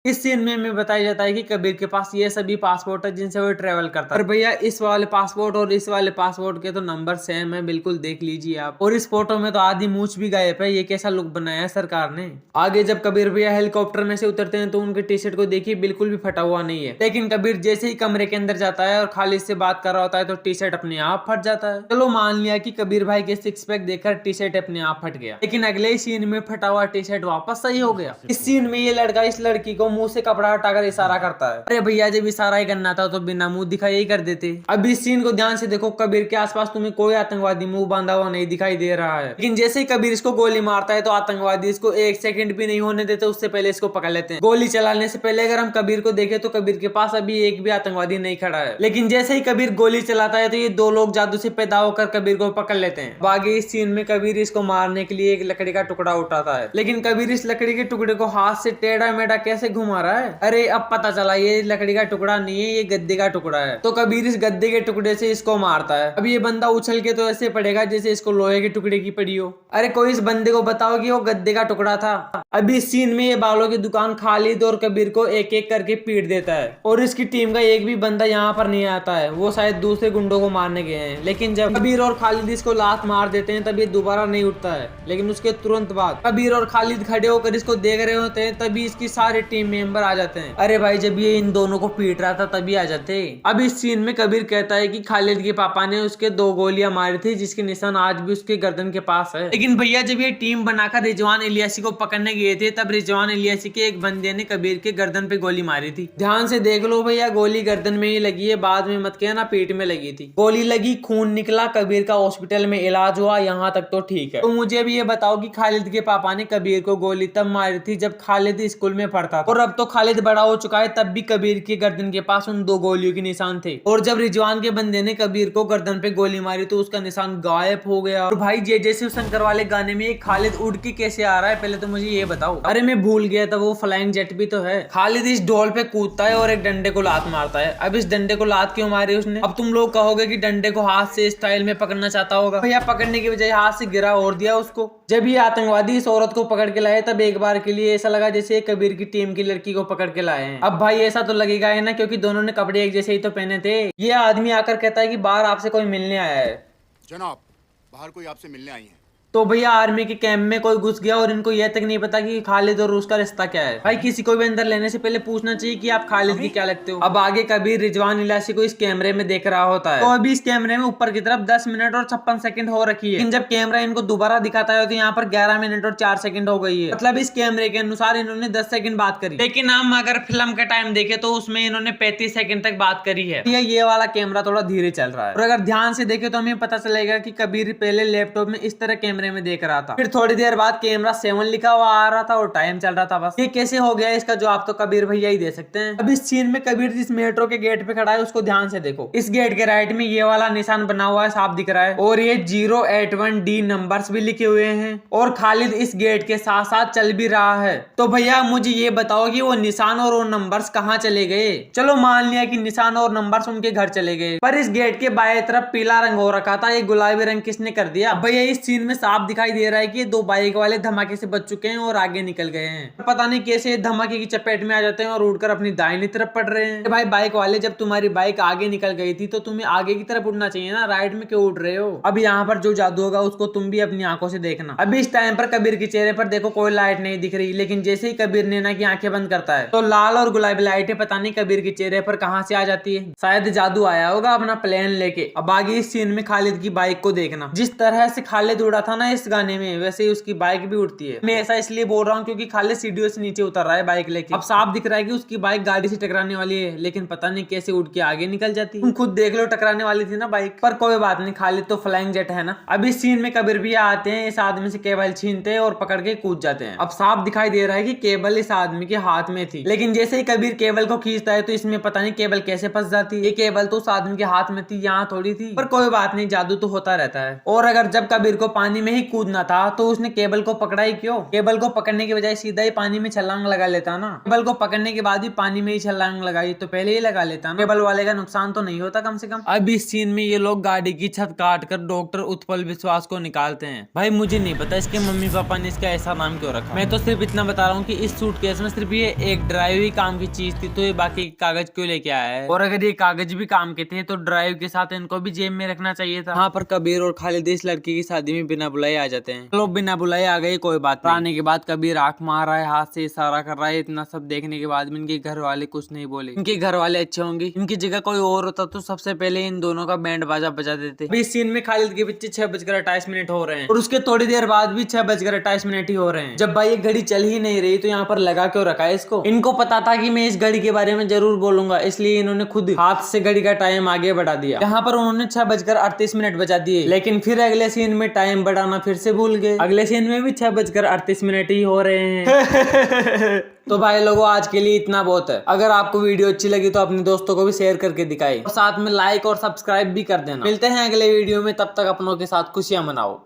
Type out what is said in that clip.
इस सीन में बताया जाता है कि कबीर के पास ये सभी पासपोर्ट है जिनसे वो ट्रेवल करता है। और भैया इस वाले पासपोर्ट और इस वाले पासपोर्ट के तो नंबर सेम है, बिल्कुल देख लीजिए आप। और इस फोटो में तो आधी मूछ भी गायब है, ये कैसा लुक बनाया है सरकार ने। आगे जब कबीर भैया हेलीकॉप्टर में से उतरते हैं तो उनके टी शर्ट को देखिए बिल्कुल भी फटा हुआ नहीं है। लेकिन कबीर जैसे ही कमरे के अंदर जाता है और खालिद से बात कर रहा होता है तो टी शर्ट अपने आप फट जाता है। चलो मान लिया कि कबीर भाई के सिक्स पैक देखकर टी शर्ट अपने आप फट गया, लेकिन अगले ही सीन में फटा हुआ टी शर्ट वापस सही हो गया। इस सीन में ये लड़का इस लड़की को मुंह से कपड़ा हटाकर इशारा करता है। अरे भैया जब इशारा ही करना था तो बिना मुंह दिखाई ही कर देते। अब इस सीन को ध्यान से देखो, कबीर के आसपास तुम्हें कोई आतंकवादी मुंह बांधा हुआ नहीं दिखाई दे रहा है। लेकिन जैसे ही कबीर इसको गोली मारता है तो आतंकवादी इसको एक सेकंड भी नहीं होने देते, उससे पहले इसको पकड़ लेते हैं। गोली चलाने से पहले अगर हम कबीर को देखें तो कबीर के पास अभी एक भी आतंकवादी नहीं खड़ा है। लेकिन जैसे ही कबीर गोली चलाता है तो ये दो लोग जादू से पैदा होकर कबीर को पकड़ लेते हैं। आगे इस सीन में कबीर इसको मारने के लिए एक लकड़ी का टुकड़ा उठाता है, लेकिन कबीर इस लकड़ी के टुकड़े को हाथ से टेढ़ा मेढ़ा कैसे घुमा रहा है। अरे अब पता चला ये लकड़ी का टुकड़ा नहीं है, ये गद्दे का टुकड़ा है। तो कबीर इस गद्दे के टुकड़े से इसको मारता है। अब ये बंदा उछल के तो ऐसे पड़ेगा जैसे इसको लोहे के टुकड़े की पड़ी हो। अरे कोई इस बंदे को बताओ कि वो गद्दे का टुकड़ा था। अभी इस सीन में ये बालों की दुकान खालिद और कबीर को एक एक करके पीट देता है और इसकी टीम का एक भी बंदा यहाँ पर नहीं आता है, वो शायद दूसरे गुंडों को मारने गए हैं। लेकिन जब कबीर और खालिद इसको लात मार देते हैं तब ये दोबारा नहीं उठता है। लेकिन उसके तुरंत बाद कबीर और खालिद खड़े होकर इसको देख रहे होते हैं, तभी इसकी सारे टीम मेंबर आ जाते हैं। अरे भाई जब ये इन दोनों को पीट रहा था तभी आ जाते। अब इस सीन में कबीर कहता है कि खालिद के पापा ने उसके 2 गोलियां मारी थी जिसके निशान आज भी उसके गर्दन के पास है। लेकिन भैया जब ये टीम बनाकर रिजवान इलियासी को पकड़ने गए थे तब रिजवान इलियासी के एक बंदे ने कबीर के गर्दन पे गोली मारी थी। ध्यान से देख लो भैया, गोली गर्दन में ही लगी है, बाद में मत कहना पीठ में लगी थी। गोली लगी, खून निकला, कबीर का हॉस्पिटल में इलाज हुआ, यहाँ तक तो ठीक है। तो मुझे भी ये बताओ कि खालिद के पापा ने कबीर को गोली तब मारी थी जब खालिद स्कूल में पढ़ता था, और अब तो खालिद बड़ा हो चुका है, तब भी कबीर की गर्दन के पास उन 2 गोलियों के निशान थे। और जब रिजवान के बंदे ने कबीर को गर्दन पे गोली मारी तो उसका निशान गायब हो गया। और भाई जय जय शिव शंकर वाले गाने में ये खालिद उड़ के कैसे आ रहा है, पहले तो मुझे ये बताओ। अरे मैं भूल गया था, वो फ्लाइंग जेट भी तो है। खालिद इस ढोल पे कूदता है और एक डंडे को लात मारता है। अब इस डंडे को लात क्यों मारी उसने? अब तुम लोग कहोगे कि डंडे को हाथ से स्टाइल में पकड़ना चाहता होगा। भैया पकड़ने की बजाय हाथ से गिरा और दिया उसको। जब ये आतंकवादी इस औरत को पकड़ के लाए तब एक बार के लिए ऐसा लगा जैसे कबीर की टीम की लड़की को पकड़ के लाए हैं। अब भाई ऐसा तो लगेगा है ना, क्योंकि दोनों ने कपड़े एक जैसे ही तो पहने थे। ये आदमी आकर कहता है कि बाहर आपसे कोई मिलने आया है। जनाब, बाहर कोई आपसे मिलने आई है। तो भैया आर्मी के कैंप में कोई घुस गया और इनको यह तक नहीं पता कि खालिद और उसका रिश्ता क्या है। भाई किसी को भी अंदर लेने से पहले पूछना चाहिए कि आप खालिद की क्या लगते हो। अब आगे कबीर रिजवान इलासी को इस कैमरे में देख रहा होता है। तो अभी इस कैमरे में ऊपर की तरफ 10 मिनट और 56 सेकंड हो रखी है, लेकिन जब कैमरा इनको दोबारा दिखाता है तो यहाँ पर 11 मिनट और 4 सेकंड हो गई है। मतलब इस कैमरे के अनुसार इन्होंने 10 सेकंड बात करी, लेकिन हम अगर फिल्म का टाइम देखे तो उसमें इन्होंने 35 सेकंड तक बात करी है। ये वाला कैमरा थोड़ा धीरे चल रहा है। और अगर ध्यान से देखे तो हमें पता चलेगा कि कबीर पहले लैपटॉप में इस तरह कैमरे में देख रहा था, फिर थोड़ी देर बाद कैमरा 7 लिखा हुआ आ रहा था और टाइम चल रहा था। बस ये कैसे हो गया इसका जवाब तो कबीर भैया ही दे सकते हैं। अब इस सीन में कबीर जिस मेट्रो के गेट पे खड़ा है उसको ध्यान से देखो। इस गेट के राइट में ये वाला निशान बना हुआ है, साफ दिख रहा है, और ये 081D नंबर्स भी लिखे हुए हैं। और खालिद इस गेट के साथ साथ चल भी रहा है। तो भैया मुझे ये बताओ कि वो निशान और वो नंबर्स कहाँ चले गए? चलो मान लिया कि निशान और नंबर्स उनके घर चले गए, पर इस गेट के बाएं तरफ पीला रंग हो रखा था, ये गुलाबी रंग किसने कर दिया? भैया इस सीन में साफ दिखाई दे रहा है कि 2 बाइक वाले धमाके से बच चुके हैं और आगे निकल गए हैं। पता नहीं कैसे धमाके की चपेट में आ जाते हैं और उड़कर अपनी दाहिनी तरफ पड़ रहे हैं। भाई बाइक वाले, जब तुम्हारी बाइक आगे निकल गई थी तो तुम्हें आगे की तरफ उड़ना चाहिए ना, राइट में क्यों उड़ रहे हो? अब यहाँ पर जो जादू होगा उसको तुम भी अपनी आंखों से देखना। अभी इस टाइम पर कबीर के चेहरे पर देखो कोई लाइट नहीं दिख रही, लेकिन जैसे ही कबीर नैना की आंखें बंद करता है तो लाल और गुलाबी लाइटें पता नहीं कबीर के चेहरे पर कहां से आ जाती है। शायद जादू आया होगा अपना प्लेन लेके। अब आगे इस सीन में खालिद की बाइक को देखना। जिस तरह से खालिद उड़ा था ना इस गाने में, वैसे ही उसकी बाइक भी उड़ती है। मैं ऐसा इसलिए बोल रहा हूँ क्योंकि खालिद सीढ़ियों से नीचे उतर रहा है बाइक लेके। अब साफ दिख रहा है कि उसकी बाइक गाड़ी से टकराने वाली है, लेकिन पता नहीं कैसे उड़ के आगे निकल जाती है। तुम खुद देख लो, टकराने वाली थी ना बाइक, पर कोई बात नहीं, खालिद तो फ्लाइंग जेट है ना। अब इस सीन में कबीर भैया आते हैं, इस आदमी से केबल छीनते हैं और पकड़ के कूद जाते हैं। अब साफ दिखाई दे रहा है कि केबल इस आदमी के हाथ में थी, लेकिन जैसे ही कबीर केबल को खींचता है तो इसमें पता नहीं केबल कैसे फंस जाती है। ये केबल तो उस आदमी के हाथ में थी, यहाँ थोड़ी थी, पर कोई बात नहीं, जादू तो होता रहता है। और अगर जब कबीर को पानी में ही कूदना था तो उसने केबल को पकड़ा ही क्यों? केबल को पकड़ने के बजाय सीधा ही पानी में छलांग लगा लेता ना। केबल को पकड़ने के बाद भी पानी में ही छलांग लगाई तो पहले ही लगा लेता ना। केबल वाले का नुकसान तो नहीं होता कम से कम। अब इस सीन में ये लोग गाड़ी की छत काट कर डॉक्टर उत्पल विश्वास को निकालते हैं। भाई मुझे नहीं पता इसके मम्मी पापा ने इसका ऐसा नाम क्यों रखा। मैं तो सिर्फ इतना बता रहा हूँ कि इस सूटकेस में सिर्फ ये एक ड्राइव ही काम की चीज थी, तो ये बाकी कागज क्यों लेके आया है? और अगर ये कागज भी काम के थे तो ड्राइव के साथ इनको भी जेब में रखना चाहिए था। हाँ, पर कबीर और खालिद इस लड़की की शादी में बिना बुलाए आ जाते हैं। लोग बिना बुलाए आ गए, कोई बात नहीं। आने के बाद कबीर आंख मार रहा है, हाथ से इशारा कर रहा है। इतना सब देखने के बाद भी इनके घर वाले कुछ नहीं बोले। इनके घर वाले अच्छे होंगे, इनकी जगह कोई और होता तो सबसे पहले इन दोनों का बैंड बाजा बजा देते। इस सीन में खालिद के बच्चे 6:28 हो रहे हैं और उसके थोड़ी देर बाद भी 6:28 ही हो रहे हैं। जब भाई ये घड़ी चल ही नहीं रही तो यहाँ पर लगा क्यों रखा है इसको? इनको पता था कि मैं इस घड़ी के बारे में जरूर बोलूंगा, इसलिए इन्होंने खुद हाथ से घड़ी का टाइम आगे बढ़ा दिया। यहाँ पर उन्होंने 6:38 बजा दिए, लेकिन फिर अगले सीन में टाइम बढ़ाना फिर से भूल गए। अगले सीन में भी 6:38 ही हो रहे हैं। तो भाई लोगों, आज के लिए इतना बहुत है। अगर आपको वीडियो अच्छी लगी तो अपने दोस्तों को भी शेयर करके दिखाएं और साथ में लाइक और सब्सक्राइब भी कर देना। मिलते हैं अगले वीडियो में, तब तक अपनों के साथ खुशियां मनाओ।